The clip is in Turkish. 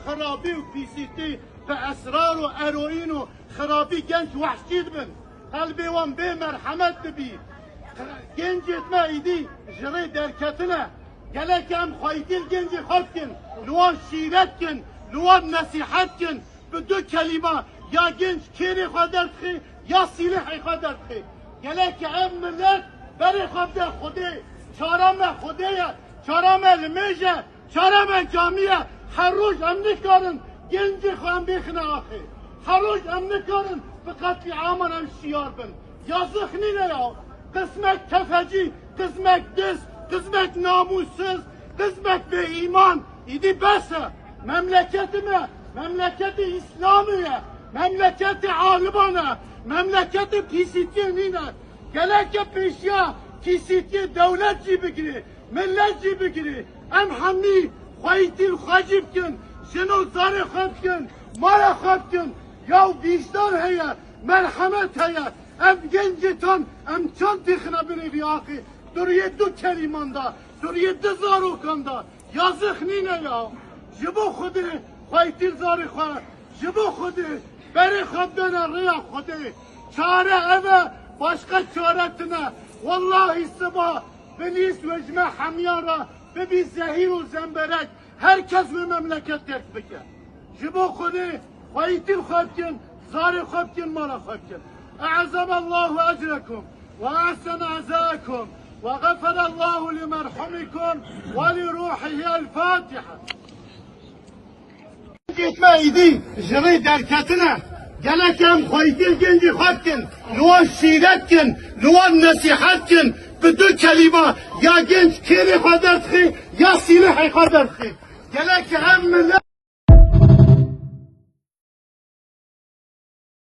خرابی و پیسیتی به اسرار و اروین و خرابی گنج وحشی بن قلبی وان به مرحمت ببی گنجت ما ایدی جری درکتنه گلک هم خواهیدیل گنجی خواب کن لوان شیرت کن لوان نصیحت کن به دو کلمه یا گنج کیری خواه دردخی یا سیلحی خواه دردخی گلک هم ملت بری خواب در خوده چارم خوده چارم لمیجه چارم جامیه هر روز هم نکارن گنجی خواهم بخنه آخی هر روز هم نکارن به قطعی عامان هم شیار بن yazık nine ya kısmet tefeci kısmet diz kısmet namussuz kısmet ve iman idi bese memleketime memleketi İslamiye memleketi alimana memleketi pisiti nine geleke peşya pisiti devlet gibi giri millet gibi giri em hamni khaytil khajibkin şunu zarı khapkin mara khapkin ya vicdan heye merhamet heye em gencitan em çan tixna biri viyaki duriye du kelimanda duriye du zarokanda yazık nine ya jibo khudi khaytil zarı khwa jibo khudi beri khabdana riya khudi çare eve başka çaretine vallahi sabah belis vecme hamyara bebi zehir u zemberek herkes bu memleket terk bike jibo khudi khaytil khabkin zarı khabkin mara khabkin أعظم الله أجركم وأحسن عزاءكم وغفر الله لمرحومكم ولروحه الفاتحة. Gitme idi, jiri derketine, gelekem koydil genci hakkin, luan şiiretkin, luan nasihatkin, bütün kelime ya genç kiri kadertki ya silih kadertki. Gelekem millet